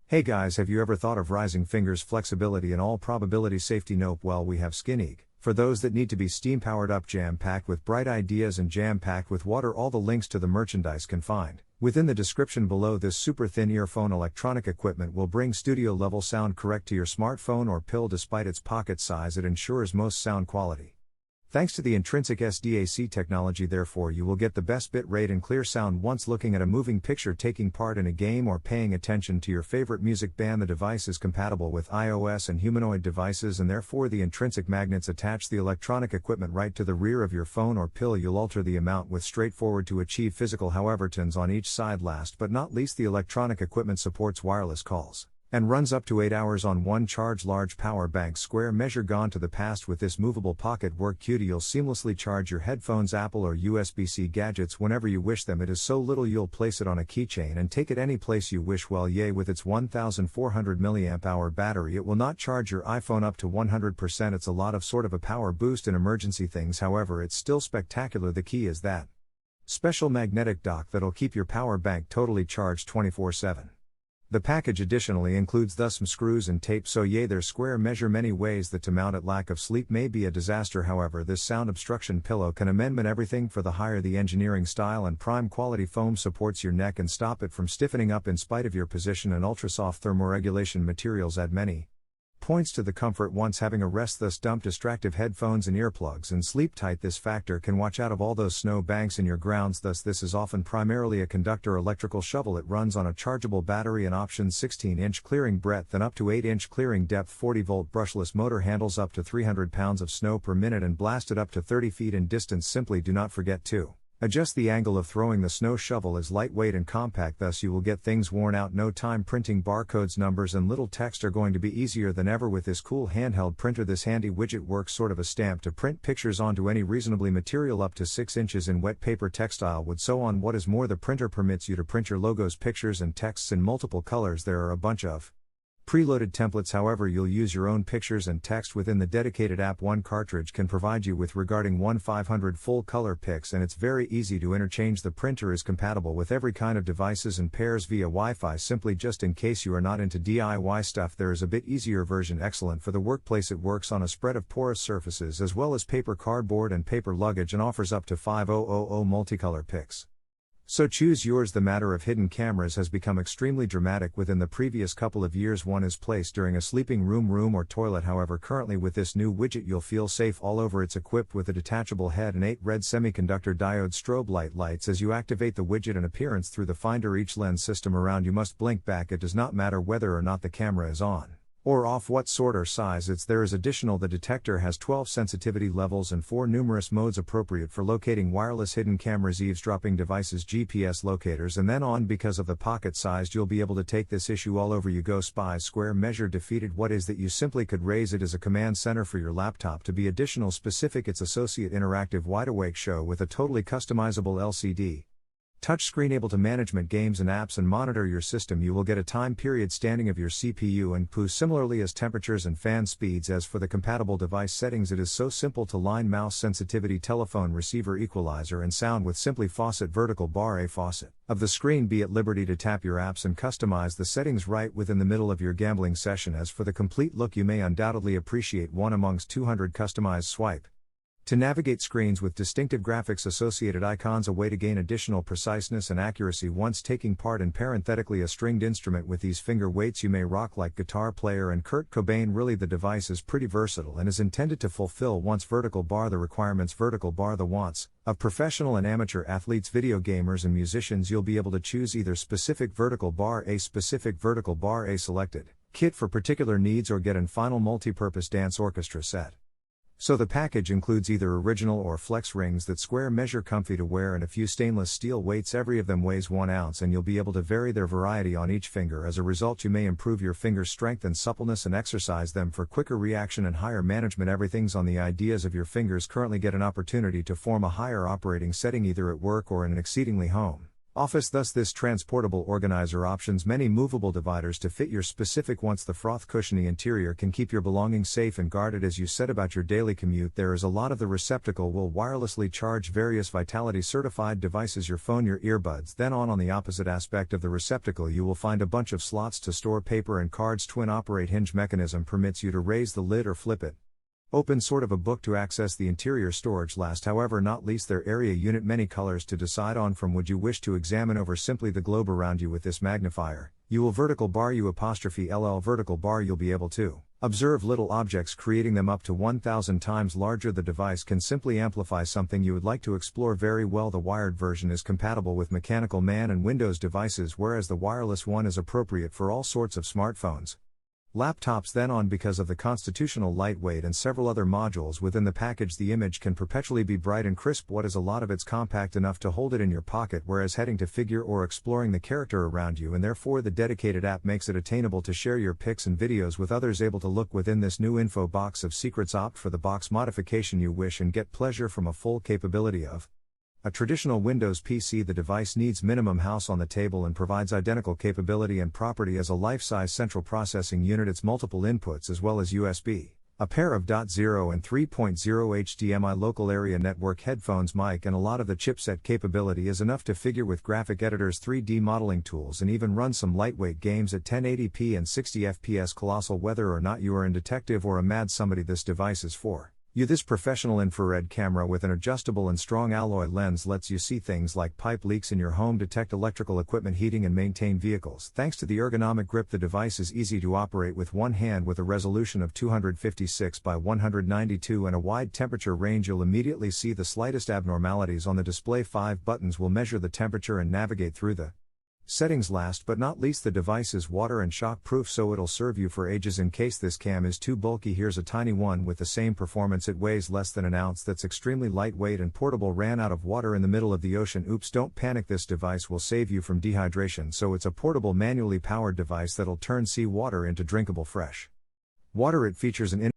Hey guys, have you ever thought of rising fingers flexibility and all probability safety? Nope. Well, we have Skineag. For those that need to be steam powered up, jam packed with bright ideas and jam packed with water. All the links to the merchandise can find within the description below. This super thin earphone electronic equipment will bring studio level sound correct to your smartphone or pill. Despite its pocket size, it ensures most sound quality. Thanks to the intrinsic SDAC technology, therefore, you will get the best bit rate and clear sound once looking at a moving picture, taking part in a game, or paying attention to your favorite music band. The device is compatible with iOS and humanoid devices, and therefore the intrinsic magnets attach the electronic equipment right to the rear of your phone or pill. You'll alter the amount with straightforward to achieve physical however turns on each side. Last but not least, the electronic equipment supports wireless calls and runs up to 8 hours on one charge. Large power bank square measure gone to the past. With this movable pocket work cutie, you'll seamlessly charge your headphones, Apple or USB-C gadgets whenever you wish them. It is so little you'll place it on a keychain and take it any place you wish. Well, yay, with its 1400 mAh battery it will not charge your iPhone up to 100%. It's a lot of sort of a power boost in emergency things, however it's still spectacular. The key is that special magnetic dock that'll keep your power bank totally charged 24/7. The package additionally includes thus some screws and tape, so yay, there's square measure many ways that to mount it. Lack of sleep may be a disaster, however this sound obstruction pillow can amend everything for the higher. The engineering style and prime quality foam supports your neck and stop it from stiffening up in spite of your position, and ultra-soft thermoregulation materials add many points to the comfort once having a rest. Thus dump distractive headphones and earplugs and sleep tight. This factor can watch out of all those snow banks in your grounds. Thus this is often primarily a conductor electrical shovel. It runs on a chargeable battery and options 16-inch clearing breadth and up to 8-inch clearing depth. 40-volt brushless motor handles up to 300 pounds of snow per minute and blasted up to 30 feet in distance. Simply do not forget to adjust the angle of throwing. The snow shovel is lightweight and compact, thus you will get things worn out no time. Printing barcodes, numbers and little text are going to be easier than ever with this cool handheld printer. This handy widget works sort of a stamp to print pictures onto any reasonably material up to 6 inches in wet paper, textile, wood, so on. What is more, the printer permits you to print your logos, pictures and texts in multiple colors. There are a bunch of preloaded templates, however you'll use your own pictures and text within the dedicated app. One cartridge can provide you with regarding 500 full color pics, and it's very easy to interchange. The printer is compatible with every kind of devices and pairs via Wi-Fi. Simply, just in case you are not into DIY stuff, there is a bit easier version. Excellent for the workplace. It works on a spread of porous surfaces as well as paper, cardboard and paper luggage, and offers up to 5000 multicolor pics. So choose yours. The matter of hidden cameras has become extremely dramatic within the previous couple of years. One is placed during a sleeping room or toilet. However, currently with this new widget you'll feel safe all over. It's equipped with a detachable head and 8 red semiconductor diode strobe lights as you activate the widget and appearance through the finder. Each lens system around you must blink back. It does not matter whether or not the camera is on or off, what sort or size there is additional. The detector has 12 sensitivity levels and 4 numerous modes appropriate for locating wireless hidden cameras, eavesdropping devices, GPS locators, and then on. Because of the pocket sized, you'll be able to take this issue all over you go. Spies square measure defeated. What is that? You simply could raise it as a command center for your laptop. To be additional specific, its associate interactive wide awake show with a totally customizable LCD touchscreen able to management games and apps and monitor your system. You will get a time period standing of your CPU and POO, similarly as temperatures and fan speeds. As for the compatible device settings, it is so simple to line: mouse sensitivity, telephone receiver, equalizer and sound. With simply faucet vertical bar a faucet of the screen, be at liberty to tap your apps and customize the settings right within the middle of your gambling session. As for the complete look, you may undoubtedly appreciate one amongst 200 customized swipe to navigate screens with distinctive graphics, associated icons, a way to gain additional preciseness and accuracy once taking part in parenthetically a stringed instrument. With these finger weights you may rock like guitar player and Kurt Cobain. Really, the device is pretty versatile and is intended to fulfill wants vertical bar the requirements, vertical bar the wants of professional and amateur athletes, video gamers and musicians. You'll be able to choose either specific vertical bar A selected kit for particular needs, or get an final multi-purpose dance orchestra set. So the package includes either original or flex rings that square measure, comfy to wear, and a few stainless steel weights. Every of them weighs 1 ounce, and you'll be able to vary their variety on each finger. As a result, you may improve your finger strength and suppleness and exercise them for quicker reaction and higher management. Everything's on the ideas of your fingers. Currently get an opportunity to form a higher operating setting either at work or in an exceedingly home Office. Thus this transportable organizer options many movable dividers to fit your specific wants. The froth cushiony interior can keep your belongings safe and guarded as you set about your daily commute. There is a lot of the receptacle will wirelessly charge various Vitality certified devices, your phone, your earbuds. Then on the opposite aspect of the receptacle you will find a bunch of slots to store paper and cards. Twin operate hinge mechanism permits you to raise the lid or flip it open, sort of a book, to access the interior storage. Last however not least, their area unit, many colors to decide on from. Would you wish to examine over simply the globe around you with this magnifier? You will vertical bar vertical bar you'll be able to observe little objects, creating them up to 1000 times larger. The device can simply amplify something you would like to explore very well. The wired version is compatible with mechanical man and Windows devices, whereas the wireless one is appropriate for all sorts of smartphones, laptops. Then on, because of the constitutional lightweight and several other modules within the package, the image can perpetually be bright and crisp. What is a lot of it's compact enough to hold it in your pocket, whereas heading to figure or exploring the character around you, and therefore the dedicated app makes it attainable to share your pics and videos with others. Able to look within this new info box of secrets. Opt for the box modification you wish and get pleasure from a full capability of a traditional Windows PC. The device needs minimum house on the table and provides identical capability and property as a life-size central processing unit. Its multiple inputs as well as USB, a pair of .0 and 3.0 HDMI local area network headphones, mic, and a lot of the chipset capability is enough to figure with graphic editors, 3D modeling tools, and even run some lightweight games at 1080p and 60 FPS. Colossal. Whether or not you are a detective or a mad somebody, this device is for you. This professional infrared camera with an adjustable and strong alloy lens lets you see things like pipe leaks in your home, detect electrical equipment, heating, and maintain vehicles. Thanks to the ergonomic grip, the device is easy to operate with one hand. With a resolution of 256 by 192 and a wide temperature range, you'll immediately see the slightest abnormalities on the display. 5 buttons will measure the temperature and navigate through the settings. Last but not least, the device is water and shock proof, so it'll serve you for ages. In case this cam is too bulky, here's a tiny one with the same performance. It weighs less than an ounce, that's extremely lightweight and portable. Ran out of water in the middle of the ocean. Oops, don't panic, this device will save you from dehydration. So it's a portable, manually powered device that'll turn sea water into drinkable fresh water. It features an